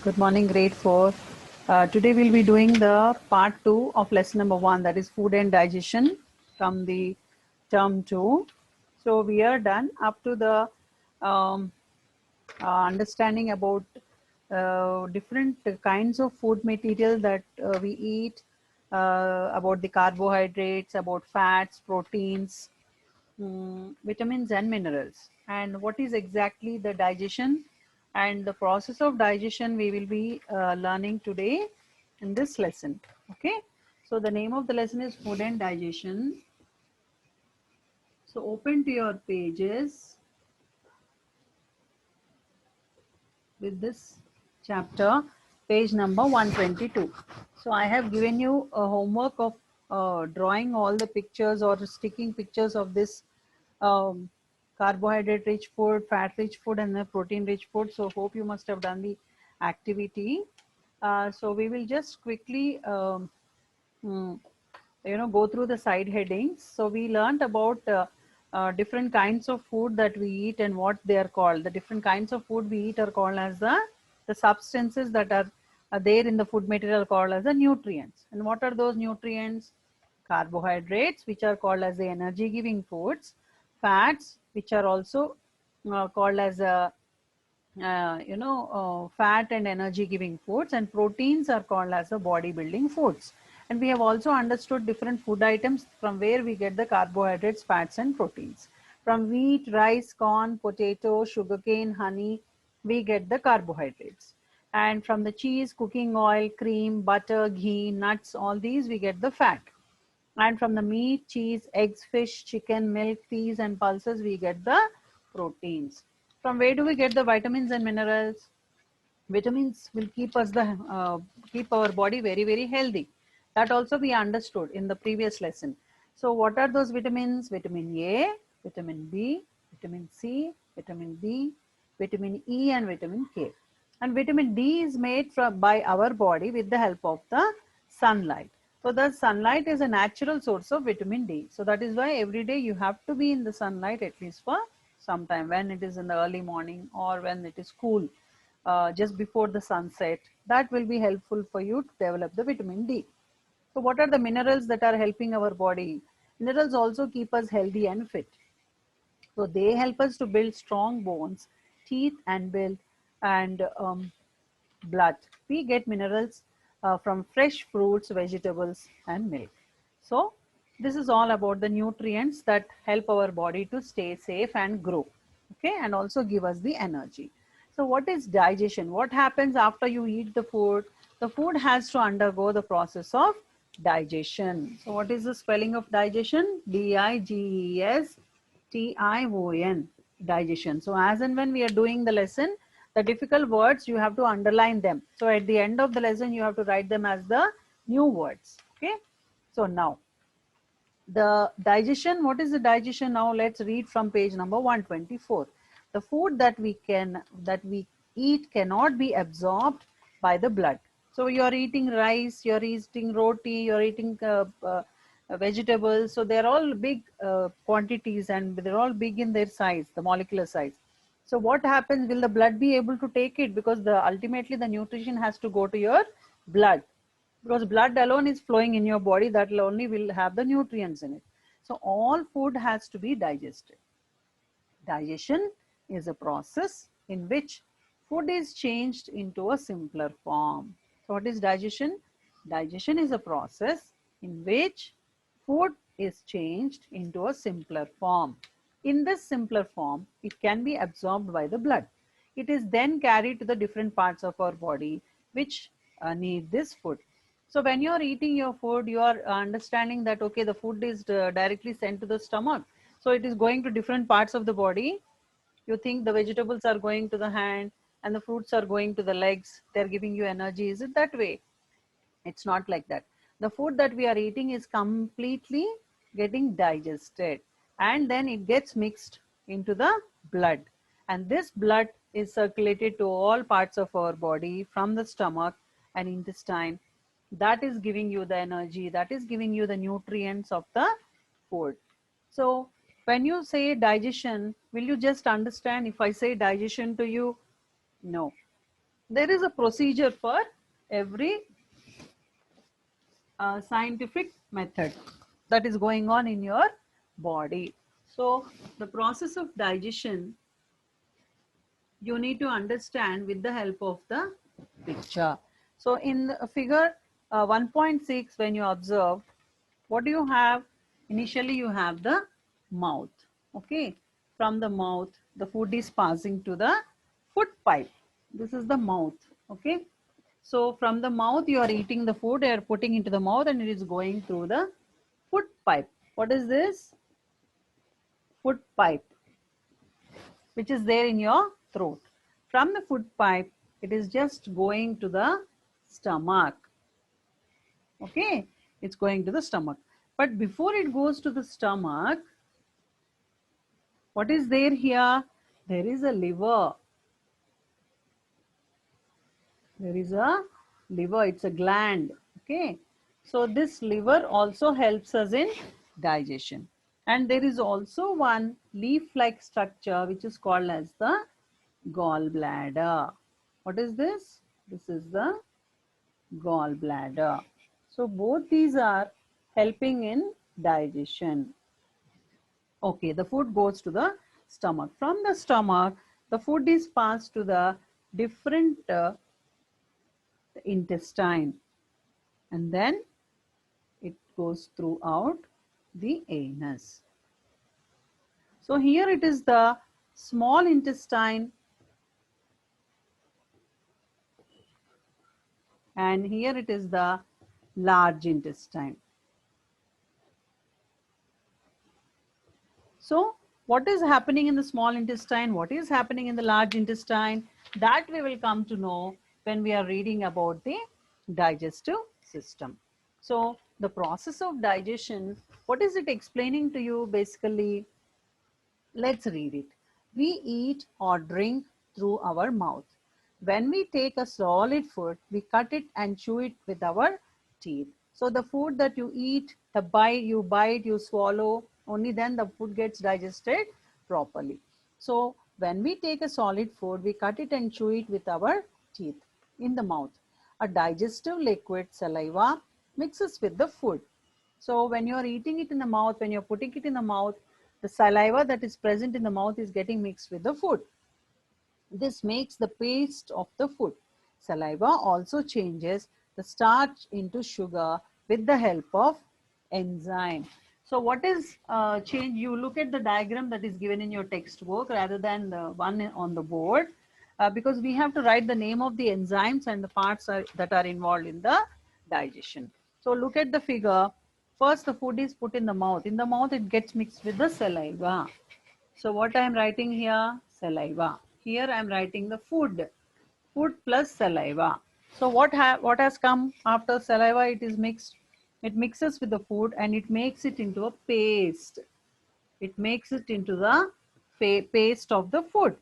Good morning, grade 4. Today we'll be doing the part 2 of lesson number 1, that is food and digestion from the term 2. So we are done up to the um, understanding about different kinds of food material that we eat, about the carbohydrates, about fats, proteins, vitamins and minerals, and what is exactly the digestion and the process of digestion we will be learning today in this lesson. Okay, so the name of the lesson is food and digestion. So open to your pages with this chapter, page number 122. So I have given you a homework of drawing all the pictures or sticking pictures of this um, carbohydrate rich food, fat rich food and the protein rich food. So hope you must have done the activity. So we will just quickly mm, go through the side headings. So we learned about different kinds of food that we eat and what they are called. The different kinds of food we eat are called as the substances that are there in the food material called as the nutrients. And what are those nutrients? Carbohydrates, which are called as the energy giving foods, fats, which are also called as fat and energy giving foods, and proteins are called as the body building foods. And we have also understood different food items from where we get the carbohydrates, fats and proteins. From wheat, rice, corn, potato, sugarcane, honey, we get the carbohydrates. And from the cheese, cooking oil, cream, butter, ghee, nuts, all these we get the fat. And from the meat, cheese, eggs, fish, chicken, milk, peas and pulses, we get the proteins. From where do we get the vitamins and minerals? Vitamins will keep our body very healthy. That also we understood in the previous lesson. So what are those vitamins? Vitamin A, vitamin B, vitamin C, vitamin D, vitamin E and vitamin K. And vitamin D is made by our body with the help of the sunlight. So the sunlight is a natural source of vitamin D. So that is why every day you have to be in the sunlight at least for some time, when it is in the early morning or when it is cool, just before the sunset. That will be helpful for you to develop the vitamin D. So what are the minerals that are helping our body? Minerals also keep us healthy and fit. So they help us to build strong bones, teeth and build and blood. We get minerals from fresh fruits, vegetables and milk. So this is all about the nutrients that help our body to stay safe and grow. Okay, and also give us the energy. So what is digestion? What happens after you eat the food? The food has to undergo the process of digestion. So what is the spelling of digestion? Digestion, digestion. So as and when we are doing the lesson, the difficult words you have to underline them. So at the end of the lesson you have to write them as the new words. Okay, so now the digestion, what is the digestion? Now let's read from page number 124. The food that we eat cannot be absorbed by the blood. So you are eating rice, you are eating roti, you are eating vegetables. So they're all big quantities and they're all big in their size, the molecular size. So what happens? Will the blood be able to take it? Because ultimately the nutrition has to go to your blood, because blood alone is flowing in your body, that only will have the nutrients in it. So all food has to be digested. Digestion is a process in which food is changed into a simpler form. So what is digestion? Digestion is a process in which food is changed into a simpler form. In this simpler form, it can be absorbed by the blood. It is then carried to the different parts of our body which need this food. So when you are eating your food, you are understanding that, okay, the food is directly sent to the stomach. So it is going to different parts of the body. You think the vegetables are going to the hand and the fruits are going to the legs. They're giving you energy. Is it that way? It's not like that. The food that we are eating is completely getting digested and then it gets mixed into the blood. And this blood is circulated to all parts of our body from the stomach and intestine. That is giving you the energy, that is giving you the nutrients of the food. So when you say digestion, will you just understand if I say digestion to you? No. There is a procedure for every scientific method that is going on in your body. So the process of digestion you need to understand with the help of the picture. So in the figure 1.6, when you observe, what do you have? Initially you have the mouth. Okay, from the mouth the food is passing to the food pipe. This is the mouth. Okay, so from the mouth you are eating the food, you are putting into the mouth and it is going through the food pipe. What is this? Food pipe, which is there in your throat. From the food pipe, it is just going to the stomach. Okay, it's going to the stomach. But before it goes to the stomach, what is there here? There is a liver. There is a liver, it's a gland. Okay, so this liver also helps us in digestion. And there is also one leaf-like structure which is called as the gallbladder. What is this? This is the gallbladder. So both these are helping in digestion. Okay, the food goes to the stomach. From the stomach, the food is passed to the different intestine, and then it goes throughout the anus. So here it is the small intestine, and here it is the large intestine. So what is happening in the small intestine, what is happening in the large intestine, that we will come to know when we are reading about the digestive system. So the process of digestion, what is it explaining to you basically? Let's read it. We eat or drink through our mouth. When we take a solid food, we cut it and chew it with our teeth. So the food that you eat, you bite, you swallow, only then the food gets digested properly. So when we take a solid food, we cut it and chew it with our teeth in the mouth. A digestive liquid, saliva, mixes with the food. So when you are eating it in the mouth, when you're putting it in the mouth, the saliva that is present in the mouth is getting mixed with the food. This makes the paste of the food. Saliva also changes the starch into sugar with the help of enzyme. So what is change? You look at the diagram that is given in your textbook rather than the one on the board, because we have to write the name of the enzymes and the parts that are involved in the digestion. So look at the figure. First, the food is put in the mouth. In the mouth, it gets mixed with the saliva. So what I am writing here? Saliva. Here I am writing the food. Food plus saliva. So what has come after saliva? It is mixed. It mixes with the food and it makes it into a paste. It makes it into the paste of the food.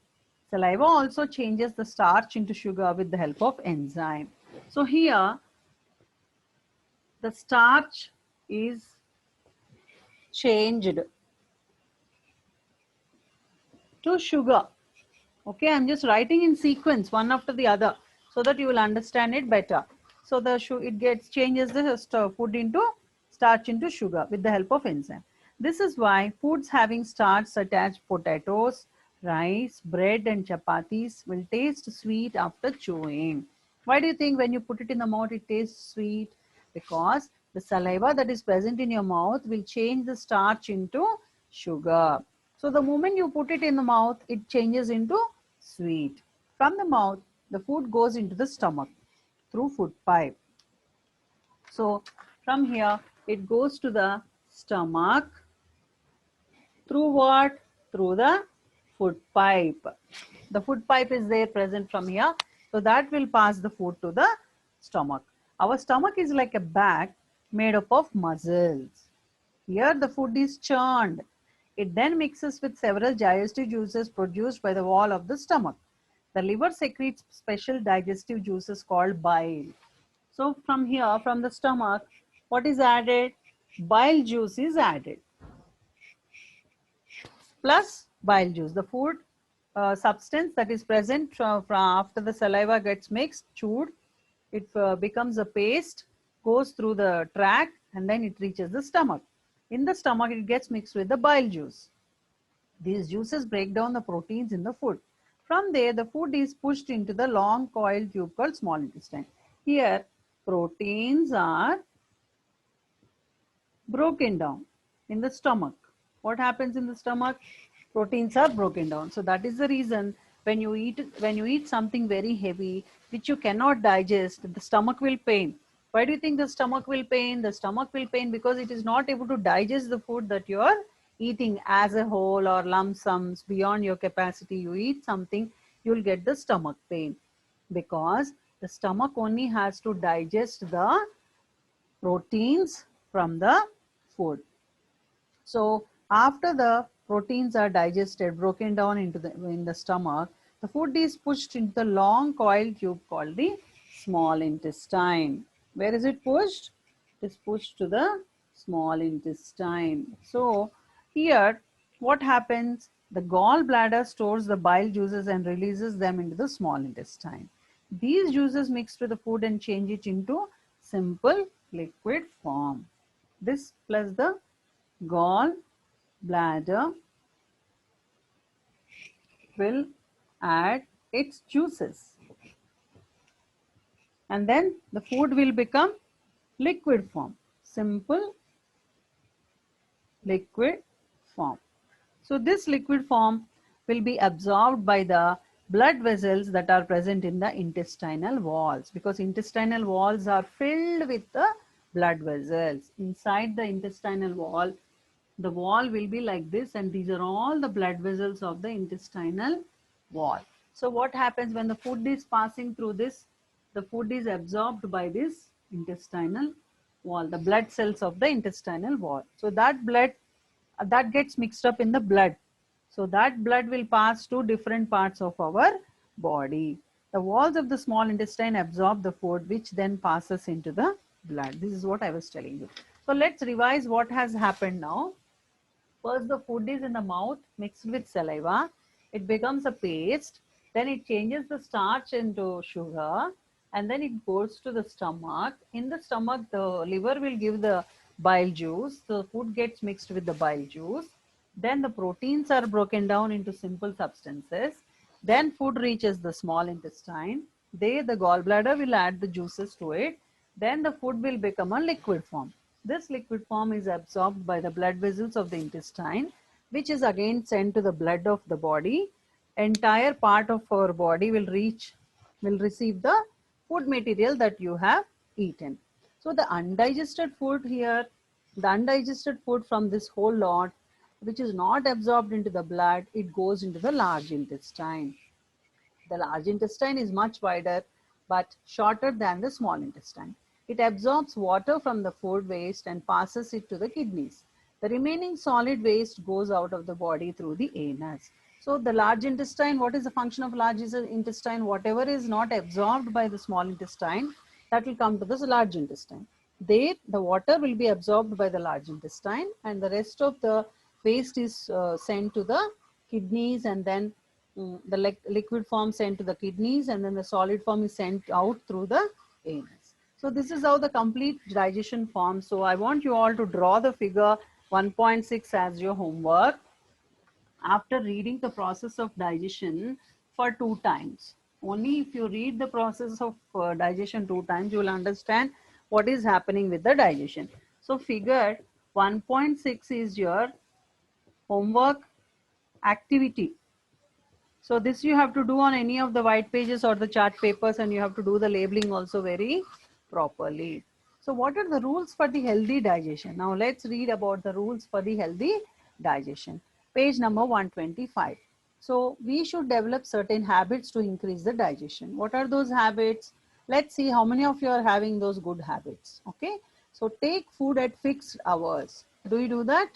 Saliva also changes the starch into sugar with the help of enzyme. So here the starch is changed to sugar. Okay, I'm just writing in sequence one after the other so that you will understand it better. So it changes the food into starch into sugar with the help of enzyme. This is why foods having starch such as potatoes, rice, bread and chapatis will taste sweet after chewing. Why do you think when you put it in the mouth it tastes sweet? Because the saliva that is present in your mouth will change the starch into sugar. So the moment you put it in the mouth, it changes into sweet. From the mouth, the food goes into the stomach through food pipe. So from here, it goes to the stomach through what? Through the food pipe. The food pipe is there present from here. So that will pass the food to the stomach. Our stomach is like a bag made up of muscles. Here the food is churned. It then mixes with several digestive juices produced by the wall of the stomach. The liver secretes special digestive juices called bile. So from here, from the stomach, what is added? Bile juice is added. Plus bile juice. The food substance that is present after the saliva gets mixed, chewed. It becomes a paste, goes through the tract, and then it reaches the stomach. In the stomach, it gets mixed with the bile juice. These juices break down the proteins in the food. From there, the food is pushed into the long coiled tube called small intestine. Here, proteins are broken down in the stomach. What happens in the stomach? Proteins are broken down. So that is the reason when you eat something very heavy which you cannot digest, the stomach will pain. Why do you think the stomach will pain? The stomach will pain because it is not able to digest the food that you are eating as a whole or lump sums beyond your capacity. You eat something, you will get the stomach pain because the stomach only has to digest the proteins from the food. So after the proteins are digested, broken down in the stomach, the food is pushed into the long coiled tube called the small intestine. Where is it pushed? It is pushed to the small intestine. So here what happens? The gallbladder stores the bile juices and releases them into the small intestine. These juices mix with the food and change it into simple liquid form. This plus the gall bladder will add its juices and then the food will become liquid form, simple liquid form. So this liquid form will be absorbed by the blood vessels that are present in the intestinal walls, because intestinal walls are filled with the blood vessels. Inside the intestinal wall, the wall will be like this, and these are all the blood vessels of the intestinal wall. So what happens when the food is passing through this? The food is absorbed by this intestinal wall, the blood cells of the intestinal wall. So that blood that gets mixed up in the blood. So that blood will pass to different parts of our body. The walls of the small intestine absorb the food, which then passes into the blood. This is what I was telling you. So let's revise what has happened now. First, the food is in the mouth mixed with saliva. It becomes a paste. Then it changes the starch into sugar. And then it goes to the stomach. In the stomach, the liver will give the bile juice. The food gets mixed with the bile juice. Then the proteins are broken down into simple substances. Then food reaches the small intestine. There, the gallbladder will add the juices to it. Then the food will become a liquid form. This liquid form is absorbed by the blood vessels of the intestine, which is again sent to the blood of the body. Entire part of our body will receive the food material that you have eaten. So the undigested food here, the undigested food from this whole lot, which is not absorbed into the blood, it goes into the large intestine. The large intestine is much wider but shorter than the small intestine. It absorbs water from the food waste and passes it to the kidneys. The remaining solid waste goes out of the body through the anus. So the large intestine, what is the function of large intestine? Whatever is not absorbed by the small intestine, that will come to the large intestine. There, the water will be absorbed by the large intestine and the rest of the waste is sent to the kidneys, and then the liquid form sent to the kidneys, and then the solid form is sent out through the anus. So this is how the complete digestion forms. So I want you all to draw the figure 1.6 as your homework after reading the process of digestion for 2 times. Only if you read the process of digestion 2 times, you will understand what is happening with the digestion. So figure 1.6 is your homework activity. So this you have to do on any of the white pages or the chart papers, and you have to do the labeling also very properly. So what are the rules for the healthy digestion? Now let's read about the rules for the healthy digestion. Page number 125. So we should develop certain habits to increase the digestion. What are those habits? Let's see how many of you are having those good habits. Okay. So take food at fixed hours. Do you do that?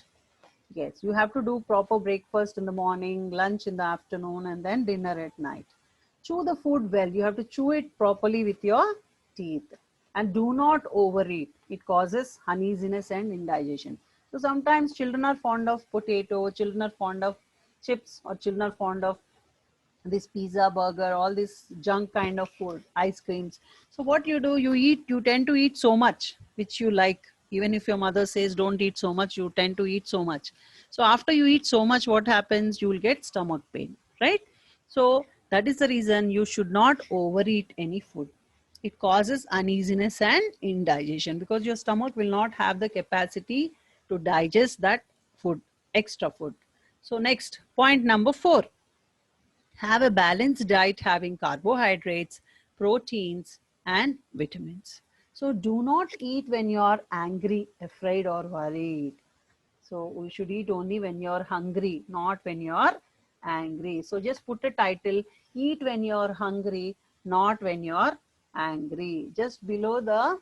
Yes, you have to do proper breakfast in the morning, lunch in the afternoon, and then dinner at night. Chew the food well. You have to chew it properly with your teeth. And do not overeat. It causes uneasiness and indigestion. So sometimes children are fond of potato, children are fond of chips, or children are fond of this pizza, burger, all this junk kind of food, ice creams. So what you do, you tend to eat so much, which you like. Even if your mother says don't eat so much, you tend to eat so much. So after you eat so much, what happens? You will get stomach pain, right? So that is the reason you should not overeat any food. It causes uneasiness and indigestion because your stomach will not have the capacity to digest that food, extra food. So next, point number 4, have a balanced diet having carbohydrates, proteins, and vitamins. So do not eat when you are angry, afraid, or worried. So we should eat only when you're hungry, not when you're angry. So just put a title, eat when you're hungry, not when you're angry. Just below the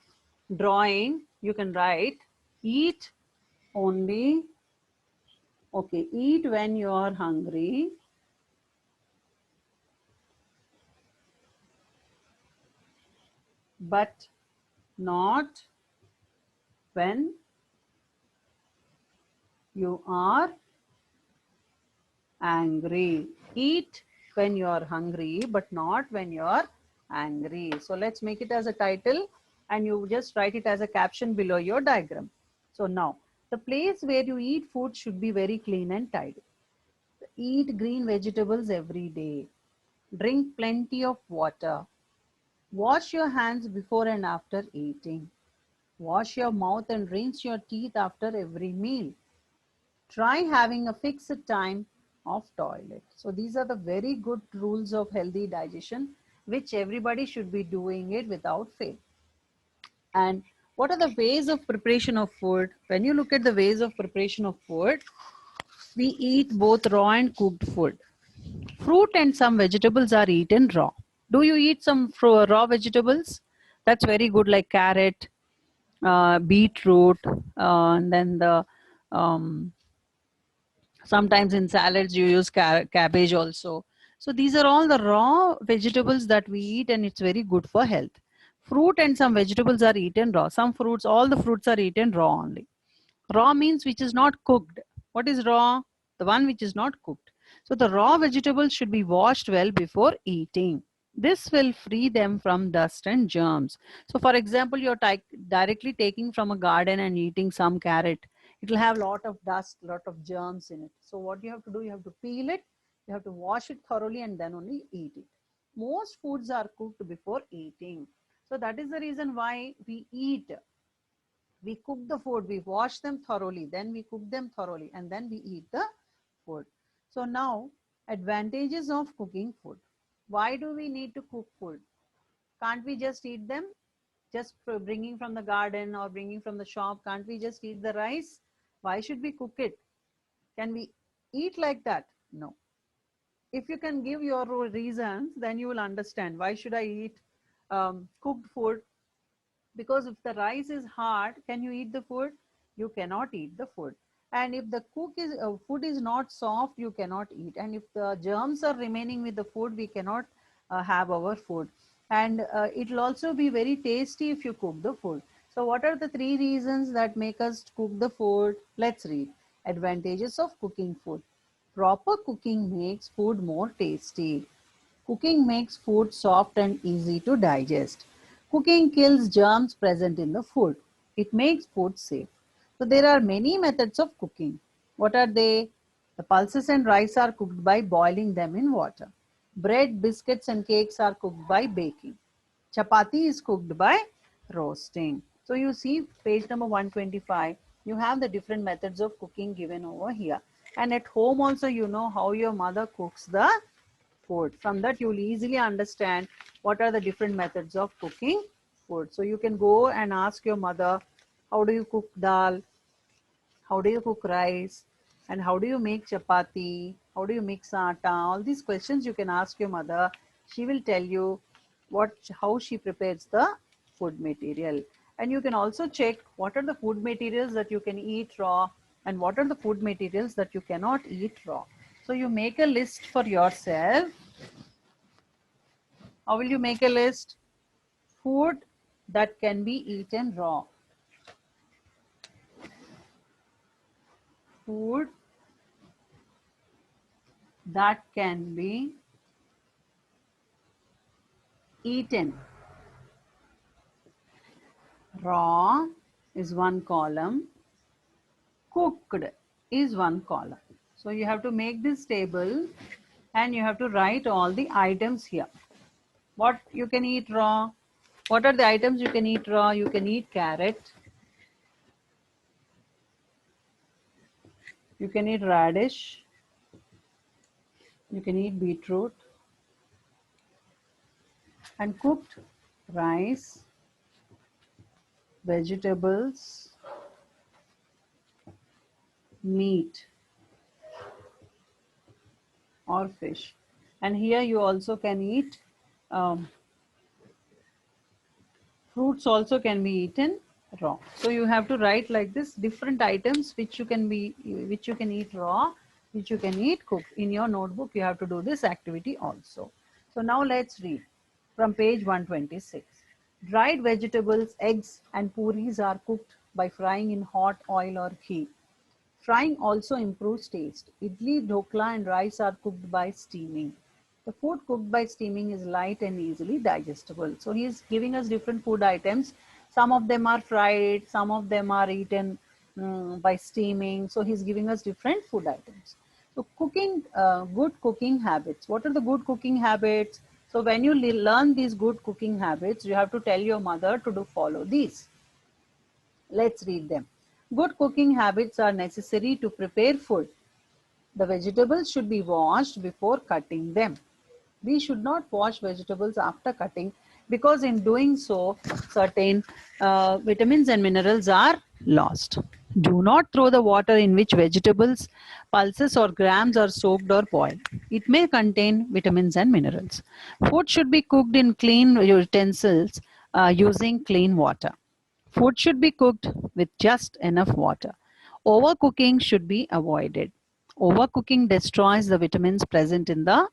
drawing, you can write, eat only, okay, eat when you're hungry, but not when you are angry. Eat when you are hungry, but not when you are angry. So let's make it as a title and you just write it as a caption below your diagram. So now, the place where you eat food should be very clean and tidy. Eat green vegetables every day. Drink plenty of water. Wash your hands before and after eating. Wash your mouth and rinse your teeth after every meal. Try having a fixed time of toilet. So these are the very good rules of healthy digestion, which everybody should be doing it without fail. And what are the ways of preparation of food? When you look at the ways of preparation of food, we eat both raw and cooked food. Fruit and some vegetables are eaten raw. Do you eat some raw vegetables? That's very good, like carrot, beetroot, and then the um, sometimes in salads you use cabbage also. So these are all the raw vegetables that we eat and it's very good for health. Fruit and some vegetables are eaten raw. Some fruits, all the fruits are eaten raw only. Raw means which is not cooked. What is raw? The one which is not cooked. So the raw vegetables should be washed well before eating. This will free them from dust and germs. So for example, you're directly taking from a garden and eating some carrot. It will have a lot of dust, lot of germs in it. So what you have to do, you have to peel it, you have to wash it thoroughly and then only eat it. Most foods are cooked before eating. So that is the reason why we eat. We cook the food, we wash them thoroughly, then we cook them thoroughly, and then we eat the food. So now, advantages of cooking food. Why do we need to cook food? Can't we just eat them? Just bringing from the garden or bringing from the shop, can't we just eat the rice? Why should we cook it? Can we eat like that? No. If you can give your reasons, then you will understand why should I eat cooked food. Because if the rice is hard, can you eat the food? You cannot eat the food. And if the food is not soft, you cannot eat. And if the germs are remaining with the food, we cannot have our food. And it will also be very tasty if you cook the food. So what are the 3 reasons that make us cook the food? Let's read. Advantages of cooking food. Proper cooking makes food more tasty. Cooking makes food soft and easy to digest. Cooking kills germs present in the food. It makes food safe. So there are many methods of cooking. What are they? The pulses and rice are cooked by boiling them in water. Bread, biscuits and cakes are cooked by baking. Chapati is cooked by roasting. So you see page number 125. You have the different methods of cooking given over here. And at home also you know how your mother cooks the food. From that, you will easily understand what are the different methods of cooking food. So you can go and ask your mother, how do you cook dal? How do you cook rice? And how do you make chapati? How do you mix atta? All these questions you can ask your mother. She will tell you how she prepares the food material. And you can also check what are the food materials that you can eat raw and what are the food materials that you cannot eat raw. So you make a list for yourself. How will you make a list? Food that can be eaten raw. Food that can be eaten. Raw is one column, cooked is one column. So you have to make this table and you have to write all the items here. What you can eat raw? What are the items you can eat raw? You can eat carrot, you can eat radish, you can eat beetroot, and cooked rice, vegetables, meat or fish. And here you also can eat um, fruits also can be eaten raw. So you have to write like this different items which you can eat raw, which you can eat cooked. In your notebook you have to do this activity also. So now let's read from page 126. Dried vegetables, eggs and puris are cooked by frying in hot oil or ghee. Frying also improves taste. Idli, dhokla and rice are cooked by steaming. The food cooked by steaming is light and easily digestible. So he is giving us different food items. Some of them are fried, some of them are eaten by steaming. So he's giving us different food items. So cooking, good cooking habits. What are the good cooking habits? So when you learn these good cooking habits, you have to tell your mother to do follow these. Let's read them. Good cooking habits are necessary to prepare food. The vegetables should be washed before cutting them. We should not wash vegetables after cutting because in doing so, certain vitamins and minerals are lost. Do not throw the water in which vegetables, pulses or grams are soaked or boiled. It may contain vitamins and minerals. Food should be cooked in clean utensils using clean water. Food should be cooked with just enough water. Overcooking should be avoided. Overcooking destroys the vitamins present in the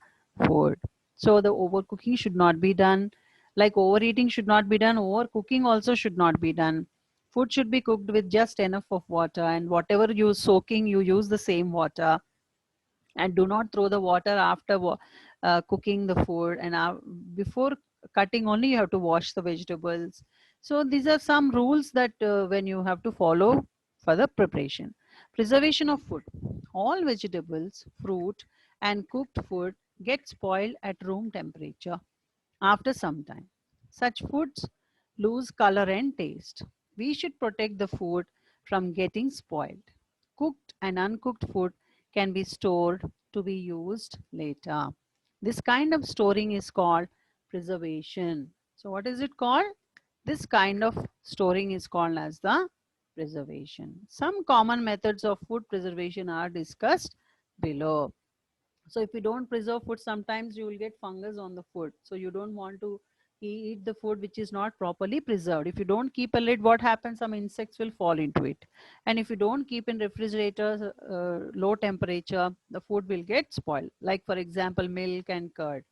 food. So the overcooking should not be done. Like overeating should not be done. Overcooking also should not be done. Food should be cooked with just enough of water, and whatever you soaking, you use the same water. And do not throw the water after cooking the food, and before cutting only you have to wash the vegetables. So these are some rules that when you have to follow for the preparation. Preservation of food. All vegetables, fruit and cooked food get spoiled at room temperature after some time. Such foods lose color and taste. We should protect the food from getting spoiled. Cooked and uncooked food can be stored to be used later. This kind of storing is called preservation. So what is it called? This kind of storing is called as the preservation. Some common methods of food preservation are discussed below. So if you don't preserve food, sometimes you will get fungus on the food. So you don't want to eat the food which is not properly preserved. If you don't keep a lid, what happens? Some insects will fall into it. And if you don't keep in refrigerators, low temperature, the food will get spoiled. Like for example, milk and curd.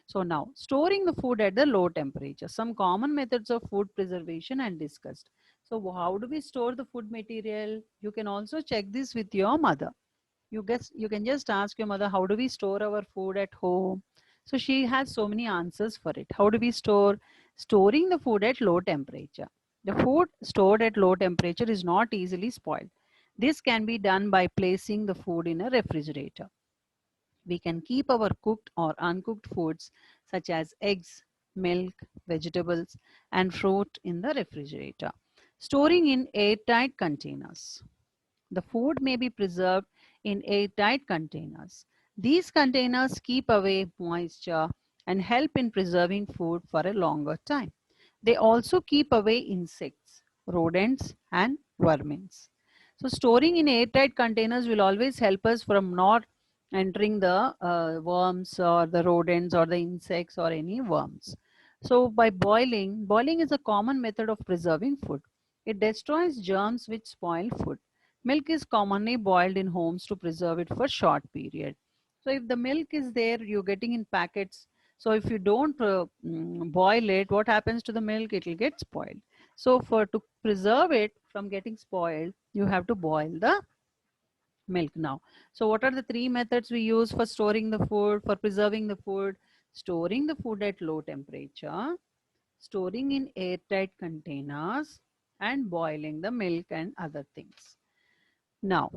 So now, storing the food at the low temperature. Some common methods of food preservation and discussed. So how do we store the food material? You can also check this with your mother. You can just ask your mother, how do we store our food at home? So she has so many answers for it. How do we store? Storing the food at low temperature. The food stored at low temperature is not easily spoiled. This can be done by placing the food in a refrigerator. We can keep our cooked or uncooked foods such as eggs, milk, vegetables, and fruit in the refrigerator. Storing in airtight containers. The food may be preserved in airtight containers. These containers keep away moisture and help in preserving food for a longer time. They also keep away insects, rodents, and vermins. So storing in airtight containers will always help us from not entering the worms or the rodents or the insects or any worms. So by boiling is a common method of preserving food. It destroys germs which spoil food. Milk is commonly boiled in homes to preserve it for short period. So if the milk is there, you're getting in packets. So if you don't boil it, what happens to the milk? It will get spoiled. So for to preserve it from getting spoiled, you have to boil the milk now. So what are the three methods we use for storing the food, for preserving the food? storing the food at low temperature, storing in airtight containers, and boiling the milk and other things. Now,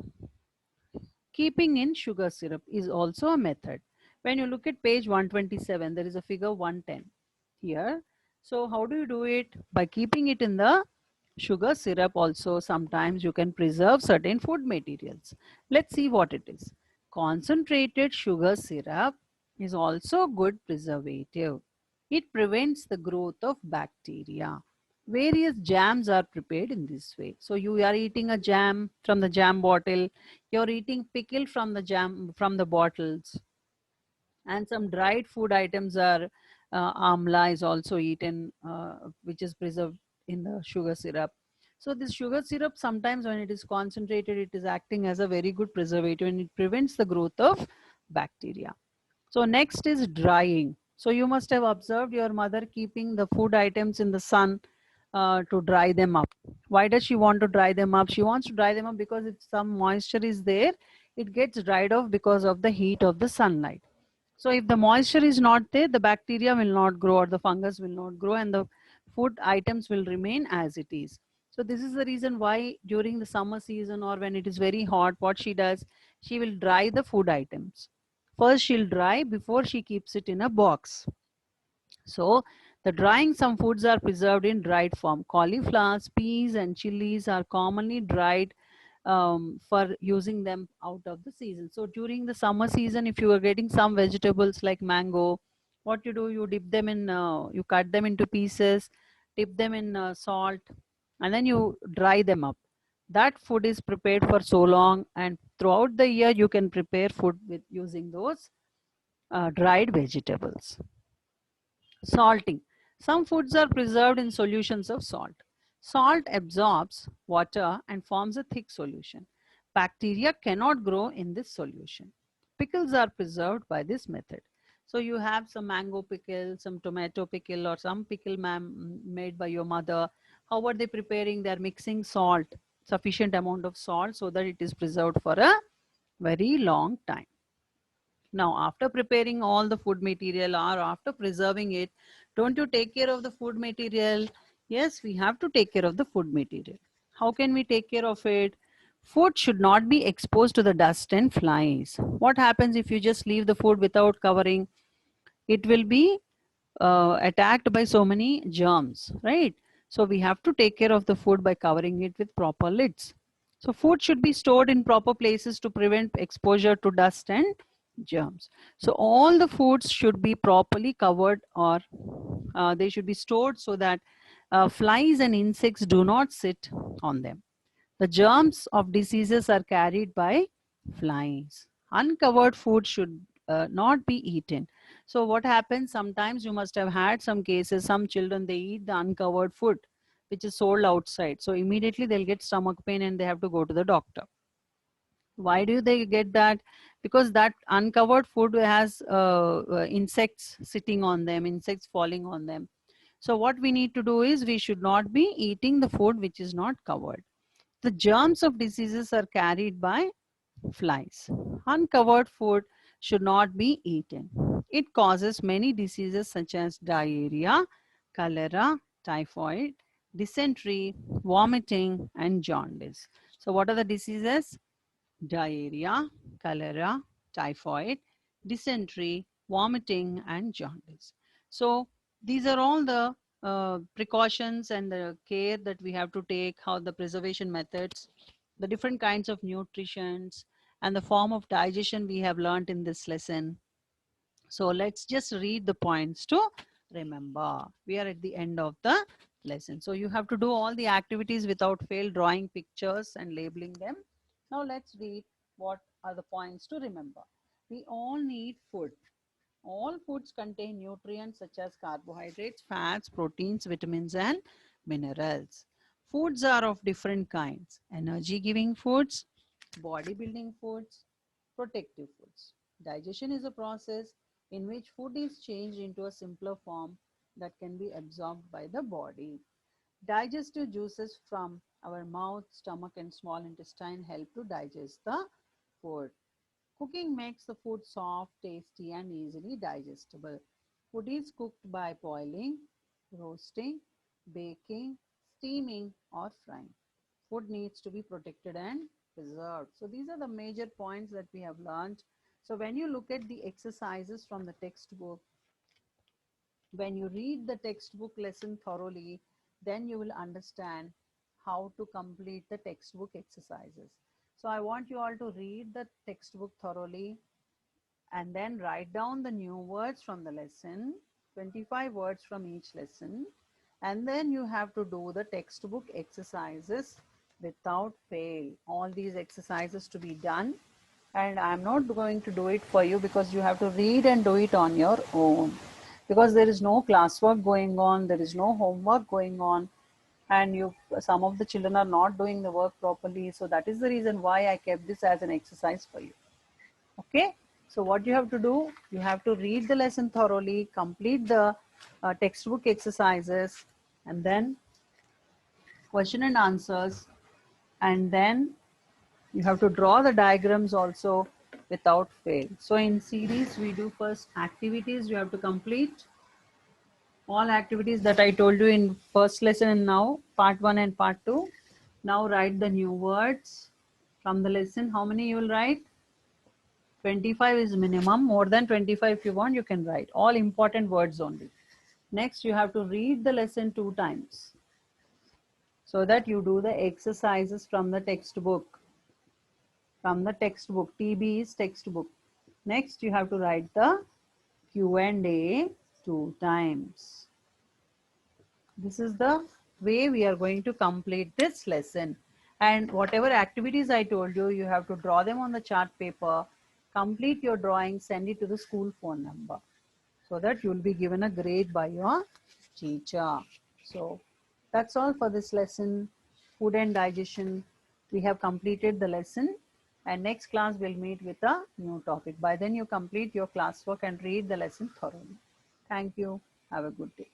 keeping in sugar syrup is also a method. When you look at page 127, there is a figure 110 here. So how do you do it? By keeping it in the sugar syrup also, sometimes you can preserve certain food materials. Let's see what it is. Concentrated sugar syrup is also good preservative. It prevents the growth of bacteria. Various jams are prepared in this way. So you are eating a jam from the jam bottle, you're eating pickle from the jam from the bottles, and some dried food items are amla is also eaten, which is preserved in the sugar syrup. So this sugar syrup, sometimes when it is concentrated, it is acting as a very good preservative and it prevents the growth of bacteria. So next is drying. So you must have observed your mother keeping the food items in the sun to dry them up. Why does she want to dry them up? She wants to dry them up because if some moisture is there, it gets dried off because of the heat of the sunlight. So if the moisture is not there, the bacteria will not grow or the fungus will not grow and the food items will remain as it is. So this is the reason why during the summer season or when it is very hot, what she does, she will dry the food items. First she'll dry before she keeps it in a box. So the drying, some foods are preserved in dried form. Cauliflowers, peas and chilies are commonly dried for using them out of the season. So during the summer season, if you are getting some vegetables like mango, what you do, you dip them in, you cut them into pieces, dip them in salt, and then you dry them up. That food is prepared for so long, and throughout the year you can prepare food with using those dried vegetables. Salting. Some foods are preserved in solutions of salt. Salt absorbs water and forms a thick solution. Bacteria cannot grow in this solution. Pickles are preserved by this method. So you have some mango pickle, some tomato pickle, or some pickle made by your mother. How are they preparing? They are mixing salt, sufficient amount of salt so that it is preserved for a very long time. Now, after preparing all the food material or after preserving it, don't you take care of the food material? Yes, we have to take care of the food material. How can we take care of it? Food should not be exposed to the dust and flies. What happens if you just leave the food without covering? It will be attacked by so many germs, right? So we have to take care of the food by covering it with proper lids. So food should be stored in proper places to prevent exposure to dust and germs. So all the foods should be properly covered, or they should be stored so that flies and insects do not sit on them. The germs of diseases are carried by flies. Uncovered food should not be eaten. So what happens, sometimes you must have had some cases, some children, they eat the uncovered food which is sold outside. So immediately they'll get stomach pain and they have to go to the doctor. Why do they get that? Because that uncovered food has insects sitting on them, insects falling on them. So what we need to do is we should not be eating the food which is not covered. The germs of diseases are carried by flies. Uncovered food should not be eaten. It causes many diseases such as diarrhea, cholera, typhoid, dysentery, vomiting, and jaundice. So, what are the diseases? Diarrhea, cholera, typhoid, dysentery, vomiting, and jaundice. So these are all the precautions and the care that we have to take, how the preservation methods, the different kinds of nutritions, and the form of digestion we have learned in this lesson. So let's just read the points to remember. We are at the end of the lesson. So you have to do all the activities without fail, drawing pictures and labeling them. Now let's read what are the points to remember. We all need food. All foods contain nutrients such as carbohydrates, fats, proteins, vitamins, and minerals. Foods are of different kinds: energy giving foods, body building foods, protective foods. Digestion is a process in which food is changed into a simpler form that can be absorbed by the body. Digestive juices from our mouth, stomach, and small intestine help to digest the food. Cooking makes the food soft, tasty, and easily digestible. Food is cooked by boiling, roasting, baking, steaming, or frying. Food needs to be protected and preserved. So these are the major points that we have learned. So when you look at the exercises from the textbook, when you read the textbook lesson thoroughly, then you will understand how to complete the textbook exercises. So I want you all to read the textbook thoroughly and then write down the new words from the lesson, 25 words from each lesson, and then you have to do the textbook exercises without fail. All these exercises to be done, and I'm not going to do it for you because you have to read and do it on your own, because there is no classwork going on, there is no homework going on, and some of the children are not doing the work properly. So that is the reason why I kept this as an exercise for you. Okay, so what you have to do, you have to read the lesson thoroughly, complete the textbook exercises, and then question and answers, and then you have to draw the diagrams also without fail. So in series, we do first activities. You have to complete all activities that I told you in first lesson, and now part 1 and part 2. Now write the new words from the lesson. How many you will write? 25 is minimum. More than 25 if you want, you can write. All important words only. Next, you have to read the lesson 2 times so that you do the exercises from the textbook. From the textbook, TB is textbook. Next, you have to write the Q&A 2 times. This is the way we are going to complete this lesson. And whatever activities I told you, you have to draw them on the chart paper, complete your drawing, send it to the school phone number, so that you will be given a grade by your teacher. So that's all for this lesson, food and digestion. We have completed the lesson, and next class we'll meet with a new topic. By then you complete your classwork and read the lesson thoroughly. Thank you. Have a good day.